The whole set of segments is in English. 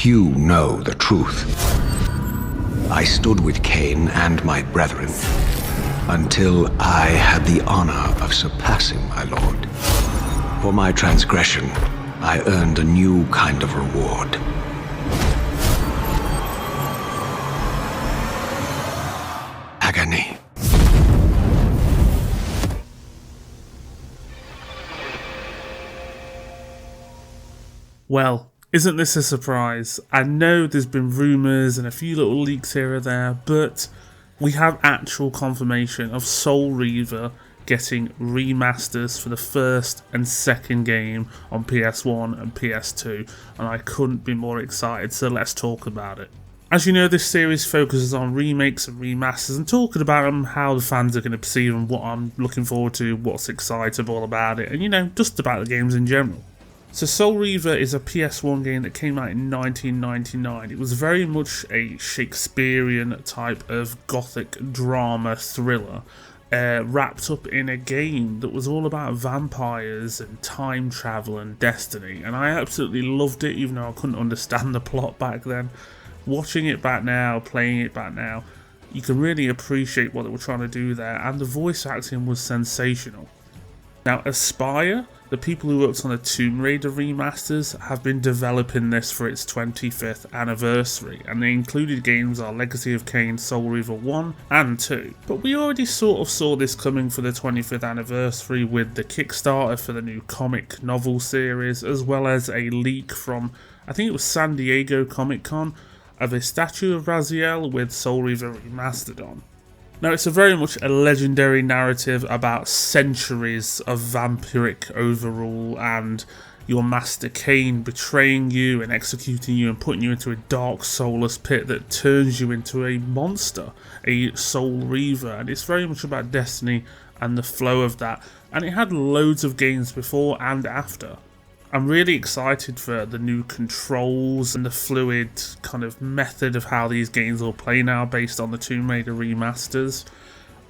Few know the truth. I stood with Cain and my brethren until I had the honor of surpassing my lord. For my transgression, I earned a new kind of reward. Agony. Well, isn't this a surprise? I know there's been rumours and a few little leaks here or there, but we have actual confirmation of Soul Reaver getting remasters for the first and second game on PS1 and PS2, and I couldn't be more excited, so let's talk about it. As you know, this series focuses on remakes and remasters and talking about them, how the fans are going to perceive them, what I'm looking forward to, what's excitable about it, and you know, just about the games in general. So Soul Reaver is a PS1 game that came out in 1999. It was very much a Shakespearean type of gothic drama thriller, wrapped up in a game that was all about vampires and time travel and destiny, and I absolutely loved it, even though I couldn't understand the plot back then. Watching it back now, playing it back now, you can really appreciate what they were trying to do there, and the voice acting was sensational. Now Aspyr, the people who worked on the Tomb Raider remasters, have been developing this for its 25th anniversary, and the included games are Legacy of Kain, Soul Reaver 1 and 2. But we already sort of saw this coming for the 25th anniversary with the Kickstarter for the new comic novel series, as well as a leak from, I think it was San Diego Comic Con, of a statue of Raziel with Soul Reaver Remastered on. Now, it's a very much a legendary narrative about centuries of vampiric overrule and your master Cain betraying you and executing you and putting you into a dark soulless pit that turns you into a monster, a Soul Reaver, and it's very much about destiny and the flow of that, and it had loads of games before and after. I'm really excited for the new controls and the fluid kind of method of how these games will play now based on the Tomb Raider remasters.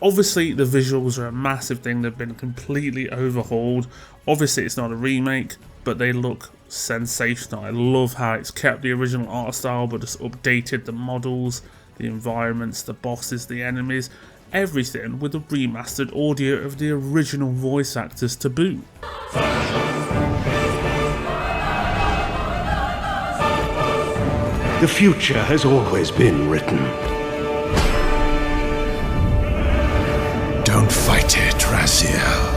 Obviously the visuals are a massive thing, they've been completely overhauled. Obviously it's not a remake, but they look sensational. I love how it's kept the original art style but just updated the models, the environments, the bosses, the enemies, everything with the remastered audio of the original voice actors to boot. The future has always been written. Don't fight it, Raziel.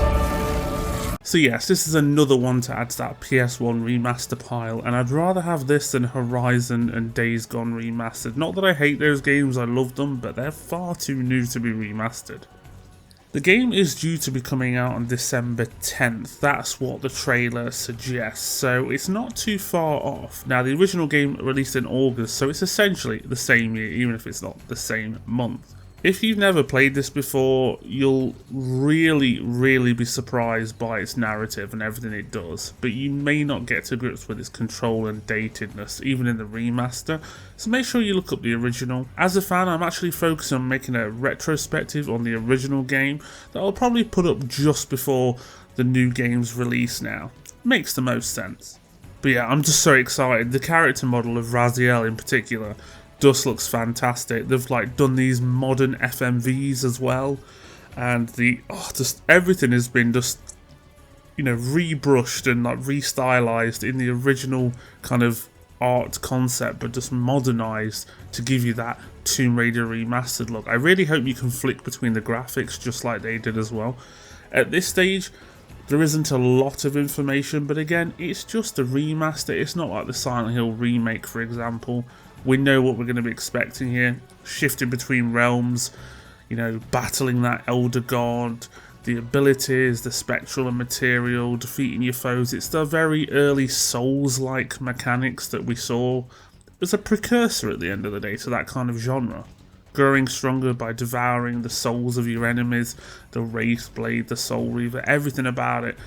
So yes, this is another one to add to that PS1 remaster pile, and I'd rather have this than Horizon and Days Gone remastered. Not that I hate those games, I love them, but they're far too new to be remastered. The game is due to be coming out on December 10th, that's what the trailer suggests, so it's not too far off. Now the original game released in August, so it's essentially the same year, even if it's not the same month. If you've never played this before, you'll really be surprised by its narrative and everything it does, but you may not get to grips with its control and datedness, even in the remaster, so make sure you look up the original. As a fan, I'm actually focusing on making a retrospective on the original game that I'll probably put up just before the new game's release now. Makes the most sense. But yeah, I'm just so excited. The character model of Raziel in particular just looks fantastic. They've like done these modern FMVs as well, and just everything has been just, you know, rebrushed and like restylized in the original kind of art concept, but just modernized to give you that Tomb Raider remastered look. I really hope you can flick between the graphics just like they did as well. At this stage there isn't a lot of information, but again, it's just a remaster. It's not like the Silent Hill remake, for example. We know what we're going to be expecting here. Shifting between realms, you know, battling that Elder God, the abilities, the spectral and material, defeating your foes. It's the very early Souls-like mechanics that we saw. It's a precursor at the end of the day to that kind of genre. Growing stronger by devouring the souls of your enemies, the Wraith Blade, the Soul Reaver, everything about it.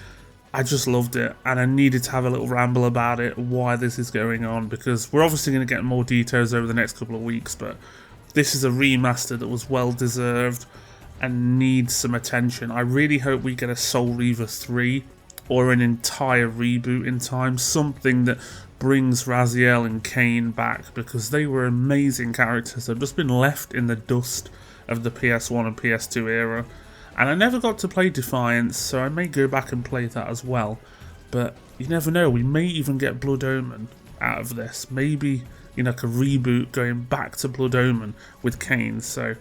I just loved it, and I needed to have a little ramble about it, why this is going on, because we're obviously going to get more details over the next couple of weeks, but this is a remaster that was well deserved and needs some attention. I really hope we get a Soul Reaver 3 or an entire reboot in time, something that brings Raziel and Kain back, because they were amazing characters that have just been left in the dust of the PS1 and PS2 era. And I never got to play Defiance, so I may go back and play that as well. But you never know, we may even get Blood Omen out of this. Maybe, you know, like a reboot going back to Blood Omen with Kain. So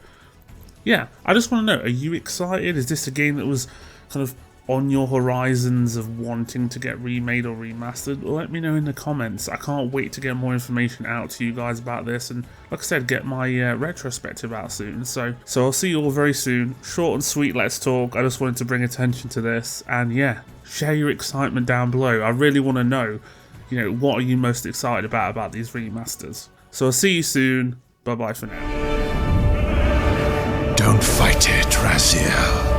yeah, I just want to know, are you excited? Is this a game that was kind of on your horizons of wanting to get remade or remastered? Let me know in the comments. I can't wait to get more information out to you guys about this, and like I said, get my retrospective out soon. So I'll see you all very soon. Short and sweet, let's talk. I just wanted to bring attention to this, and yeah, share your excitement down below. I really want to know, you know, what are you most excited about these remasters? So I'll see you soon. Bye bye for now. Don't fight it, Raziel.